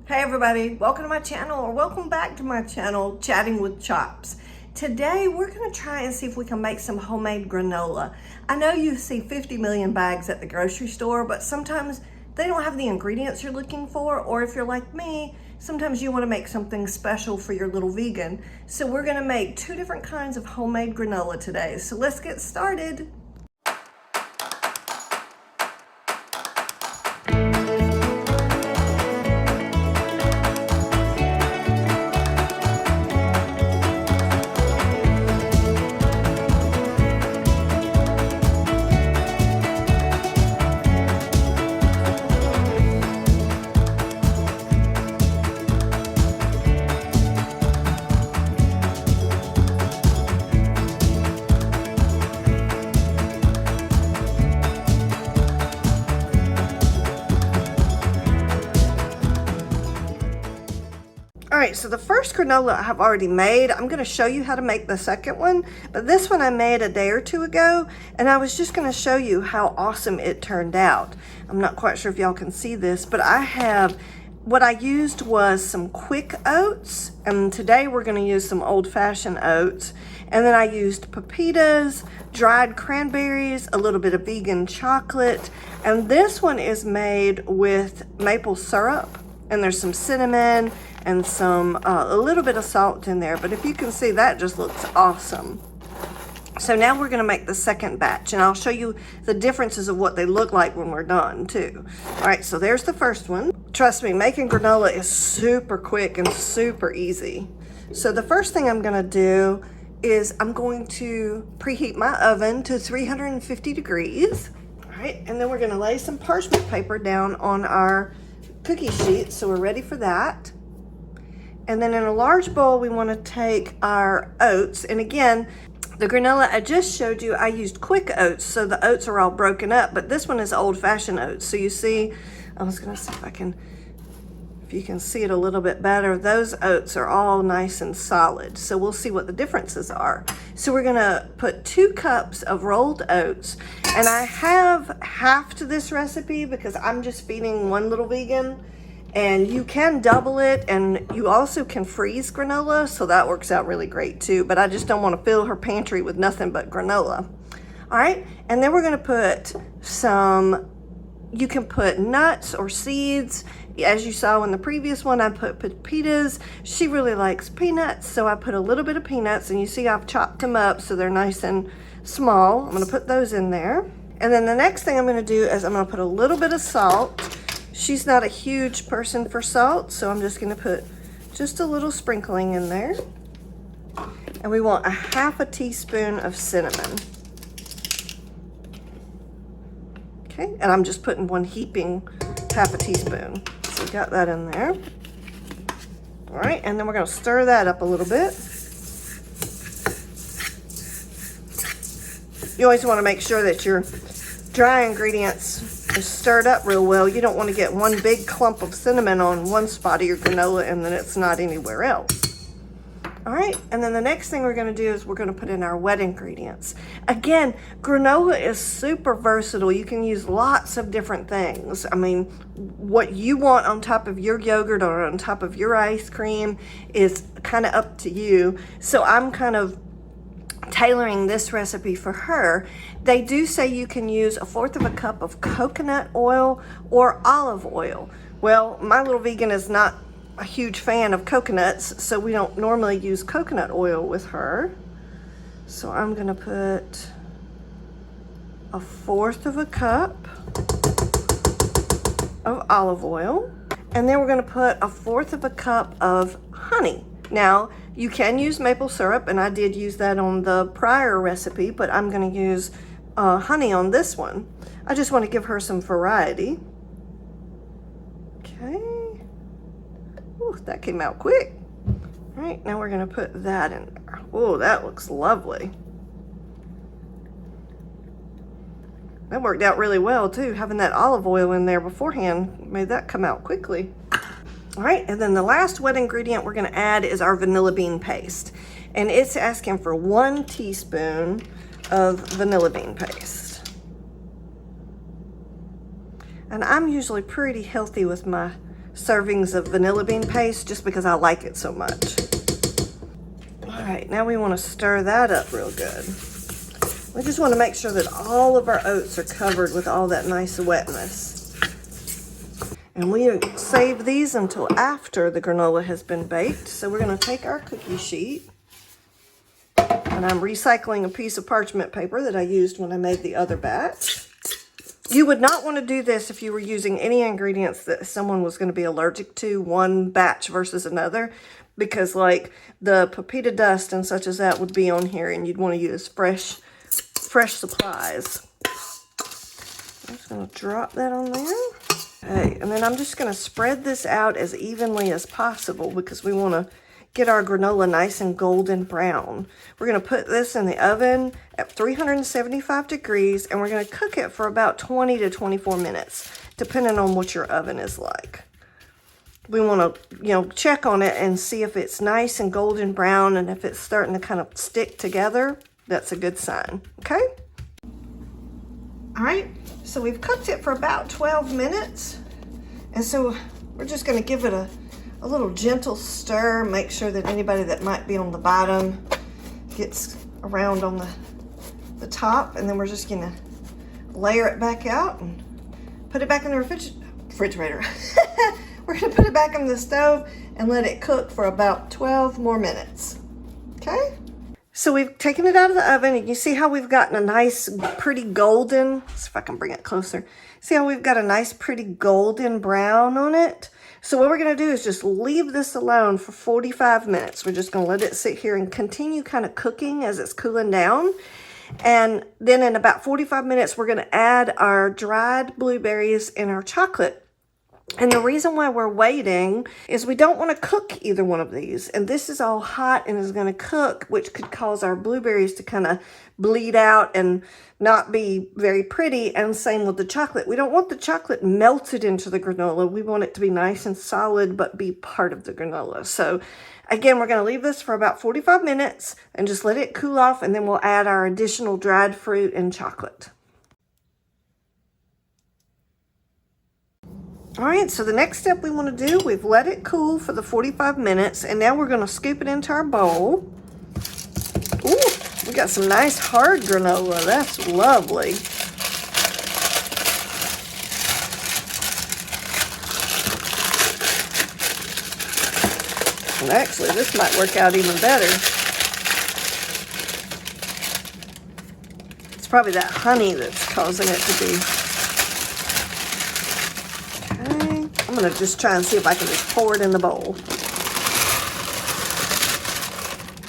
Hey everybody, welcome to my channel, or welcome back to my channel, Chatting with Chops. Today we're going to try and see if we can make some homemade granola. I know you see 50 million bags at the grocery store, but sometimes they don't have the ingredients you're looking for, or if you're like me, sometimes you want to make something special for your little vegan. So we're going to make two different kinds of homemade granola today. So let's get started. All right, so the first granola I have already made. I'm gonna show you how to make the second one, but this one I made a day or two ago, and I was just gonna show you how awesome it turned out. I'm not quite sure if y'all can see this, but what I used was some quick oats, and today we're gonna use some old-fashioned oats, and then I used pepitas, dried cranberries, a little bit of vegan chocolate, and this one is made with maple syrup, and there's some cinnamon, and a little bit of salt in there, but if you can see, that just looks awesome. So now we're gonna make the second batch, and I'll show you the differences of what they look like when we're done too. All right, so there's the first one. Trust me, making granola is super quick and super easy. So the first thing I'm gonna do is I'm going to preheat my oven to 350 degrees. All right, and then we're gonna lay some parchment paper down on our cookie sheet, so we're ready for that. And then in a large bowl, we want to take our oats. And again, the granola I just showed you, I used quick oats, so the oats are all broken up, but this one is old-fashioned oats. So you see, I was going to see if you can see it a little bit better, those oats are all nice and solid. So we'll see what the differences are. So we're going to put 2 cups of rolled oats, and I have half to this recipe because I'm just feeding one little vegan. And you can double it, and you also can freeze granola, so that works out really great too, but I just don't want to fill her pantry with nothing but granola. All right, and then we're gonna put you can put nuts or seeds. As you saw in the previous one, I put pepitas. She really likes peanuts, so I put a little bit of peanuts, and you see I've chopped them up so they're nice and small. I'm gonna put those in there. And then the next thing I'm gonna do is I'm gonna put a little bit of salt. She's not a huge person for salt, so I'm just gonna put just a little sprinkling in there. And we want a half a teaspoon of cinnamon. Okay, and I'm just putting one heaping half a teaspoon. So we got that in there. All right, and then we're gonna stir that up a little bit. You always wanna make sure that your dry ingredients is stirred up real well. You don't want to get one big clump of cinnamon on one spot of your granola and then it's not anywhere else. All right, and then the next thing we're going to do is we're going to put in our wet ingredients. Again, granola is super versatile. You can use lots of different things. I mean, what you want on top of your yogurt or on top of your ice cream is kind of up to you. So I'm kind of tailoring this recipe for her. They do say you can use 1/4 cup of coconut oil or olive oil. Well, my little vegan is not a huge fan of coconuts, so we don't normally use coconut oil with her. So I'm gonna put 1/4 cup of olive oil, and then we're gonna put 1/4 cup of honey. Now, you can use maple syrup, and I did use that on the prior recipe, but I'm gonna use honey on this one. I just want to give her some variety. Okay. Ooh, that came out quick. All right, now we're gonna put that in there. Oh, that looks lovely. That worked out really well too. Having that olive oil in there beforehand made that come out quickly. All right, and then the last wet ingredient we're gonna add is our vanilla bean paste. And it's asking for 1 teaspoon of vanilla bean paste. And I'm usually pretty healthy with my servings of vanilla bean paste just because I like it so much. All right, now we want to stir that up real good. We just want to make sure that all of our oats are covered with all that nice wetness. And we save these until after the granola has been baked. So we're going to take our cookie sheet, and I'm recycling a piece of parchment paper that I used when I made the other batch. You would not want to do this if you were using any ingredients that someone was going to be allergic to, one batch versus another, because like the pepita dust and such as that would be on here, and you'd want to use fresh supplies. I'm just going to drop that on there. Okay, and then I'm just going to spread this out as evenly as possible because we want to get our granola nice and golden brown. We're going to put this in the oven at 375 degrees, and we're going to cook it for about 20 to 24 minutes, depending on what your oven is like. We want to, check on it and see if it's nice and golden brown, and if it's starting to kind of stick together, that's a good sign, okay? All right, so we've cooked it for about 12 minutes, and so we're just going to give it a little gentle stir, make sure that anybody that might be on the bottom gets around on the top, and then we're just going to layer it back out and put it back in the refrigerator. We're going to put it back on the stove and let it cook for about 12 more minutes, okay? So we've taken it out of the oven, and you see how we've gotten a nice, pretty golden, let's see if I can bring it closer. See how we've got a nice, pretty golden brown on it? So what we're going to do is just leave this alone for 45 minutes. We're just going to let it sit here and continue kind of cooking as it's cooling down. And then in about 45 minutes, we're going to add our dried blueberries and our chocolate. And the reason why we're waiting is we don't want to cook either one of these. And this is all hot and is going to cook, which could cause our blueberries to kind of bleed out and not be very pretty. And same with the chocolate. We don't want the chocolate melted into the granola. We want it to be nice and solid, but be part of the granola. So again, we're going to leave this for about 45 minutes and just let it cool off. And then we'll add our additional dried fruit and chocolate. All right, so the next step we want to do, we've let it cool for the 45 minutes, and now we're going to scoop it into our bowl. Ooh, we got some nice hard granola. That's lovely. And actually, this might work out even better. It's probably that honey that's causing it to be. I'm going to just try and see if I can just pour it in the bowl.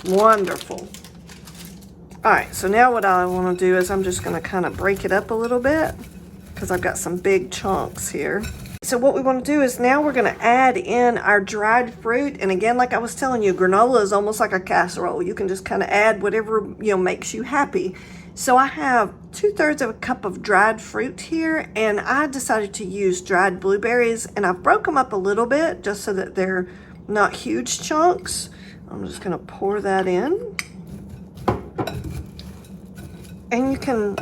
Wonderful. All right, so now what I want to do is I'm just going to kind of break it up a little bit because I've got some big chunks here. So what we want to do is now we're going to add in our dried fruit. And again, like I was telling you, granola is almost like a casserole. You can just kind of add whatever, makes you happy. So I have 2/3 of a cup of dried fruit here, and I decided to use dried blueberries, and I've broke them up a little bit just so that they're not huge chunks. I'm just going to pour that in. And you can,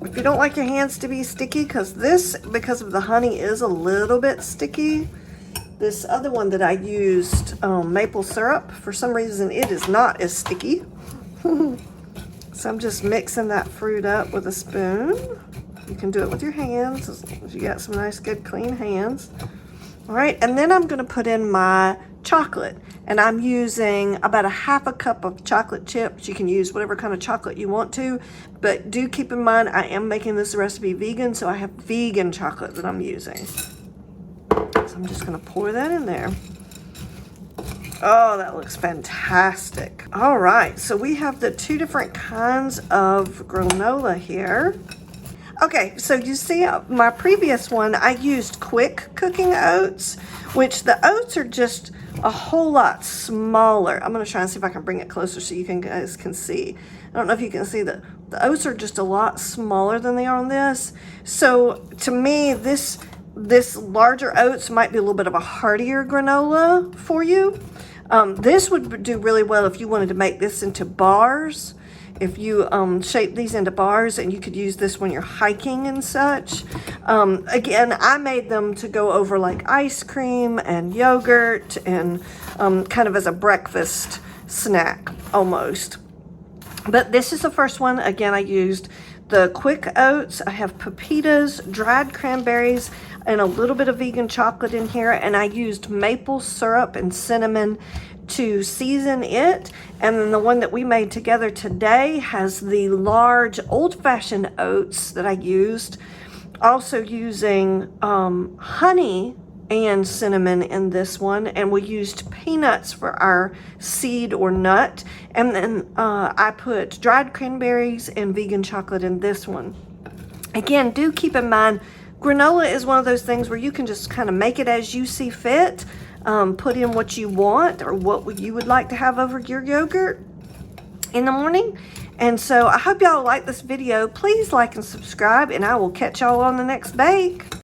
if you don't like your hands to be sticky, because of the honey is a little bit sticky. This other one that I used, maple syrup, for some reason it is not as sticky. So I'm just mixing that fruit up with a spoon. You can do it with your hands as long as you got some nice, good, clean hands. All right, and then I'm gonna put in my chocolate. And I'm using about 1/2 cup of chocolate chips. You can use whatever kind of chocolate you want to, but do keep in mind I am making this recipe vegan, so I have vegan chocolate that I'm using. So I'm just gonna pour that in there. Oh, that looks fantastic. All right, so we have the 2 different kinds of granola here. Okay, so you see my previous one, I used quick cooking oats, which the oats are just a whole lot smaller. I'm gonna try and see if I can bring it closer so you guys can see. I don't know if you can see the oats are just a lot smaller than they are on this. So to me, this larger oats might be a little bit of a heartier granola for you. This would do really well if you wanted to make this into bars if you shape these into bars, and you could use this when you're hiking and such. Again, I made them to go over like ice cream and yogurt and kind of as a breakfast snack almost. But this is the first one. Again, I used the quick oats. I have pepitas, dried cranberries, and a little bit of vegan chocolate in here. And I used maple syrup and cinnamon to season it. And then the one that we made together today has the large old-fashioned oats that I used. Also using honey and cinnamon in this one, and we used peanuts for our seed or nut, and then I put dried cranberries and vegan chocolate in this one. Again, do keep in mind, granola is one of those things where you can just kind of make it as you see fit, put in what you want or what you would like to have over your yogurt in the morning. And so I hope y'all like this video. Please like and subscribe, and I will catch y'all on the next bake.